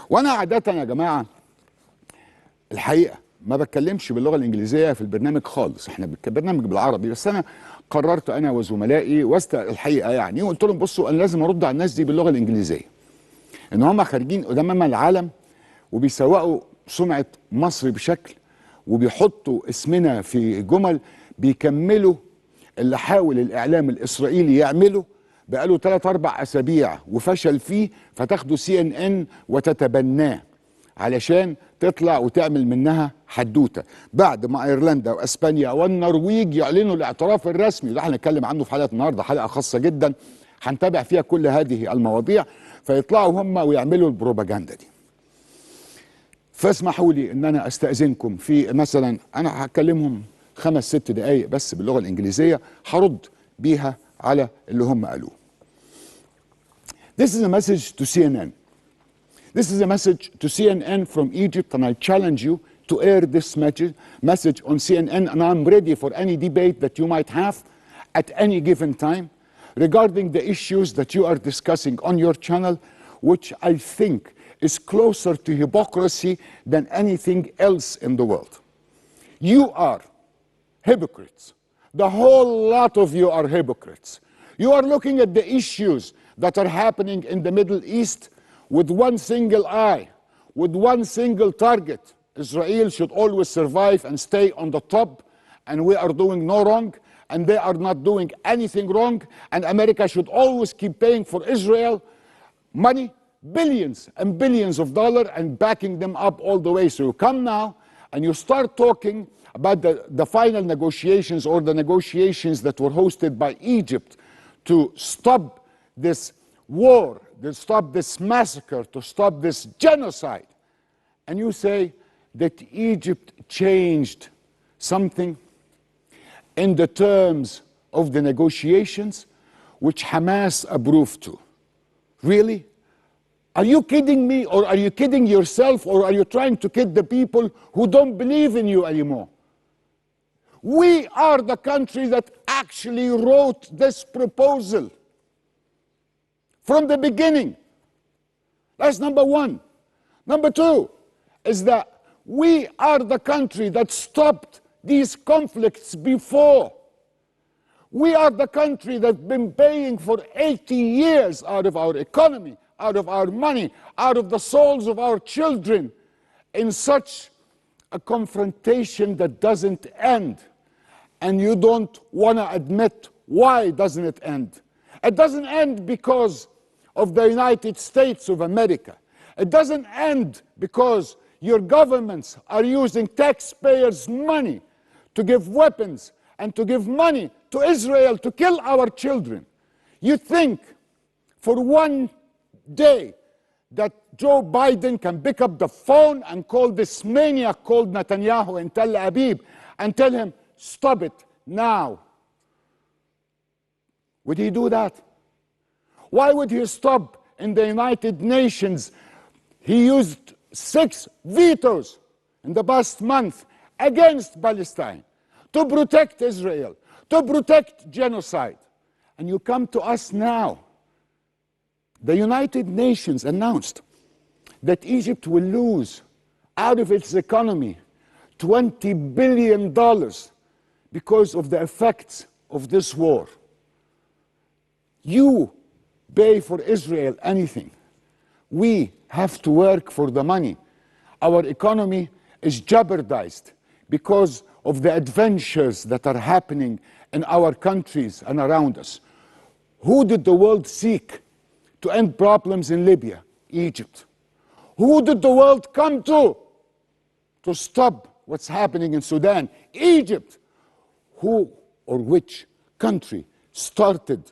وانا عاده يا جماعه الحقيقه ما بتكلمش باللغه الانجليزيه في البرنامج خالص، احنا برنامج بالعربي، بس انا قررت انا وزملائي وسط الحقيقه يعني، وقلت لهم بصوا انا لازم ارد على الناس دي باللغه الانجليزيه، ان هم خارجين قدام العالم وبيسوقوا سمعه مصر بشكل، وبيحطوا اسمنا في جمل بيكملوا اللي حاول الاعلام الاسرائيلي يعمله بقاله 3-4 اسابيع وفشل فيه، فتاخدوا CNN وتتبناه علشان تطلع وتعمل منها حدوته، بعد ما ايرلندا واسبانيا والنرويج يعلنوا الاعتراف الرسمي، وده هنتكلم عنه في حلقه النهارده، حلقه خاصه جدا هنتابع فيها كل هذه المواضيع، فيطلعوا هم ويعملوا البروباجندا دي. فاسمحوا لي ان انا استاذنكم في مثلا، انا هكلمهم 5-6 دقائق بس باللغه الانجليزيه هرد بيها على اللي هم قالوه. This is a message to CNN. This is a message to CNN from Egypt, and I challenge you to air this message on CNN, and I'm ready for any debate that you might have at any given time regarding the issues that you are discussing on your channel, which I think is closer to hypocrisy than anything else in the world. You are hypocrites. The whole lot of you are hypocrites. You are looking at the issues that are happening in the Middle East with one single eye, with one single target. Israel should always survive and stay on the top, and we are doing no wrong, and they are not doing anything wrong, and America should always keep paying for Israel money, billions and billions of dollars, and backing them up all the way. So you come now and you start talking about the final negotiations or the negotiations that were hosted by Egypt to stop this war, to stop this massacre, to stop this genocide. And you say that Egypt changed something in the terms of the negotiations which Hamas approved to. Really? Are you kidding me, or are you kidding yourself, or are you trying to kid the people who don't believe in you anymore? We are the country that actually wrote this proposal from the beginning. That's number one. Number two is that we are the country that stopped these conflicts before. We are the country that's been paying for 80 years out of our economy, out of our money, out of the souls of our children in such a confrontation that doesn't end. And you don't want to admit why doesn't it end. It doesn't end because of the United States of America. It doesn't end because your governments are using taxpayers' money to give weapons and to give money to Israel to kill our children. You think for one day that Joe Biden can pick up the phone and call this maniac called Netanyahu in Tel Aviv and tell him, stop it now? Would he do that? Why would he stop in the United Nations? He used 6 vetoes in the past month against Palestine to protect Israel, to protect genocide. And you come to us now. The United Nations announced that Egypt will lose out of its economy $20 billion because of the effects of this war. You pay for Israel anything. We have to work for the money. Our economy is jeopardized because of the adventures that are happening in our countries and around us. Who did the world seek to end problems in Libya? Egypt. Who did the world come to stop what's happening in Sudan? Egypt. Who or which country started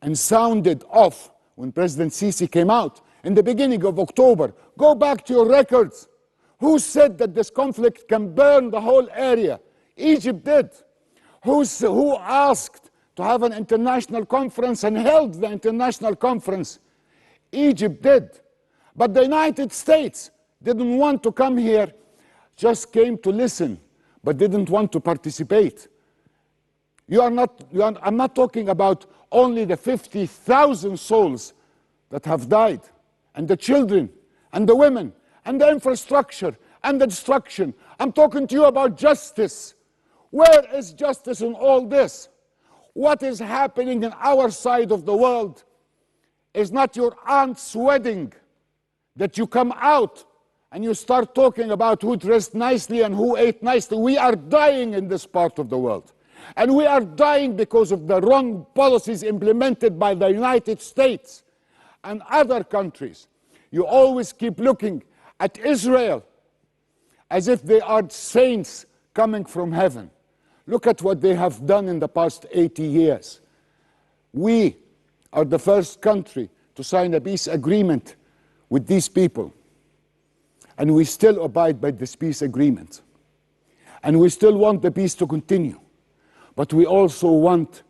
and sounded off when President Sisi came out in the beginning of October? Go back to your records. Who said that this conflict can burn the whole area? Egypt did. Who asked to have an international conference and held the international conference? Egypt did. But the United States didn't want to come here, just came to listen, but didn't want to participate. I'm not talking about only the 50,000 souls that have died, and the children, and the women and the infrastructure and the destruction. I'm talking to you about justice. Where is justice in all this? What is happening in our side of the world is not your aunt's wedding that you come out and you start talking about who dressed nicely and who ate nicely. We are dying in this part of the world. And we are dying because of the wrong policies implemented by the United States and other countries. You always keep looking at Israel as if they are saints coming from heaven. Look at what they have done in the past 80 years. We are the first country to sign a peace agreement with these people. And we still abide by this peace agreement. And we still want the peace to continue. But we also want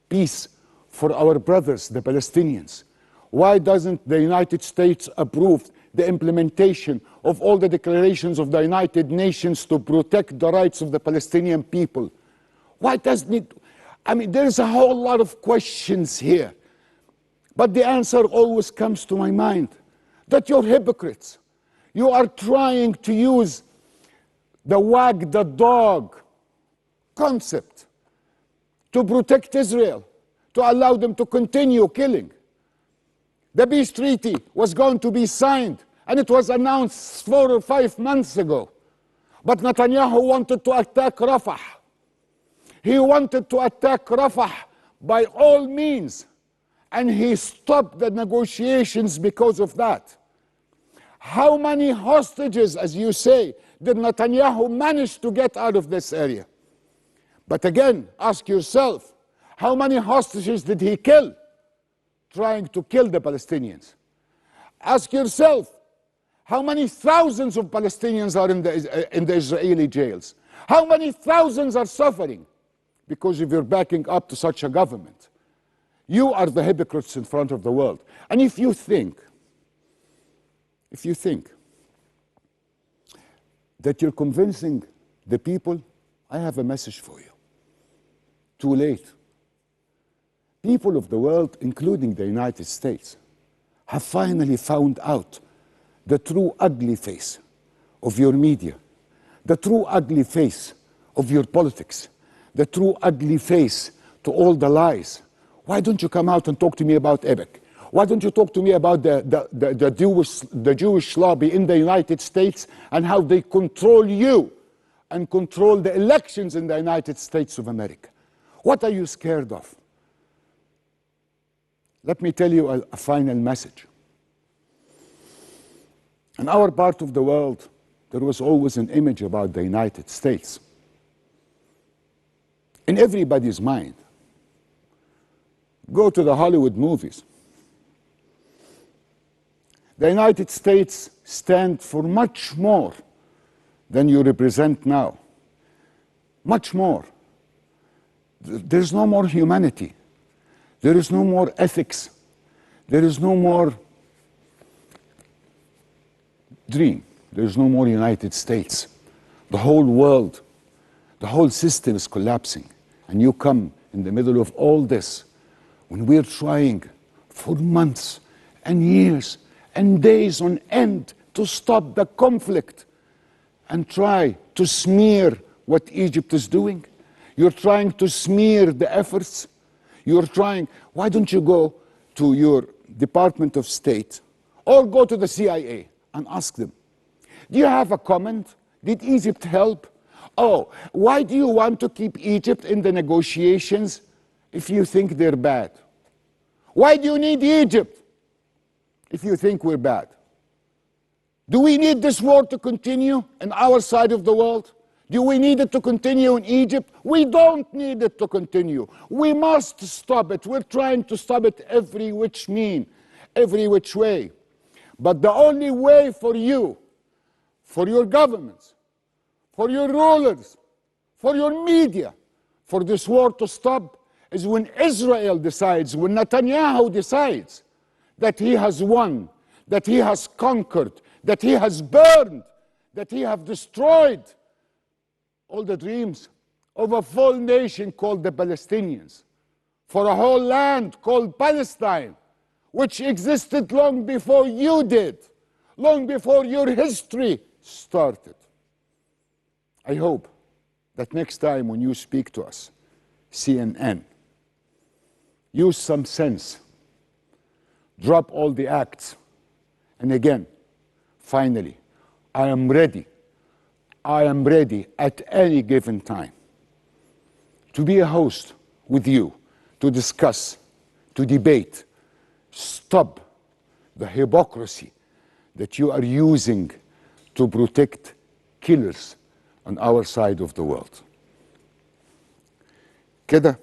peace for our brothers, the Palestinians. Why doesn't the United States approve the implementation of all the declarations of the United Nations to protect the rights of the Palestinian people? Why doesn't it? I mean, there's a whole lot of questions here. But the answer always comes to my mind, that you're hypocrites. You are trying to use the wag the dog concept to protect Israel, to allow them to continue killing. The peace treaty was going to be signed, and it was announced 4 or 5 months ago. But Netanyahu wanted to attack Rafah. He wanted to attack Rafah by all means, and he stopped the negotiations because of that. How many hostages, as you say, did Netanyahu manage to get out of this area? But again, ask yourself, how many hostages did he kill trying to kill the Palestinians? Ask yourself, how many thousands of Palestinians are in the Israeli jails? How many thousands are suffering because of your backing up to such a government? You are the hypocrites in front of the world. And if you think that you're convincing the people, I have a message for you. Too late. People of the world, including the United States, have finally found out the true ugly face of your media, the true ugly face of your politics, the true ugly face to all the lies. Why don't you come out and talk to me about Epic? Why don't you talk to me about the Jewish lobby in the United States and how they control you and control the elections in the United States of America? What are you scared of? Let me tell you a final message. In our part of the world, there was always an image about the United States. In everybody's mind. Go to the Hollywood movies. The United States stands for much more than you represent now. Much more. There's no more humanity. There is no more ethics. There is no more dream. There is no more United States. The whole world, the whole system is collapsing. And you come in the middle of all this when we're trying for months and years and days on end to stop the conflict and try to smear what Egypt is doing. You're trying to smear the efforts. You're trying, why don't you go to your Department of State or go to the CIA and ask them, do you have a comment? Did Egypt help? Oh, why do you want to keep Egypt in the negotiations if you think they're bad? Why do you need Egypt if you think we're bad? Do we need this war to continue in our side of the world? Do we need it to continue in Egypt? We don't need it to continue. We must stop it. We're trying to stop it every which way. But the only way for you, for your governments, for your rulers, for your media, for this war to stop is when Israel decides, when Netanyahu decides that he has won, that he has conquered, that he has burned, that he has destroyed all the dreams of a full nation called the Palestinians, for a whole land called Palestine, which existed long before you did, long before your history started. I hope that next time when you speak to us, CNN, use some sense, drop all the acts, and again, finally, I am ready at any given time to be a host with you, to discuss, to debate. Stop the hypocrisy that you are using to protect killers on our side of the world. كده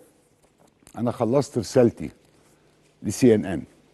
أنا خلصت رسالتي لCNN.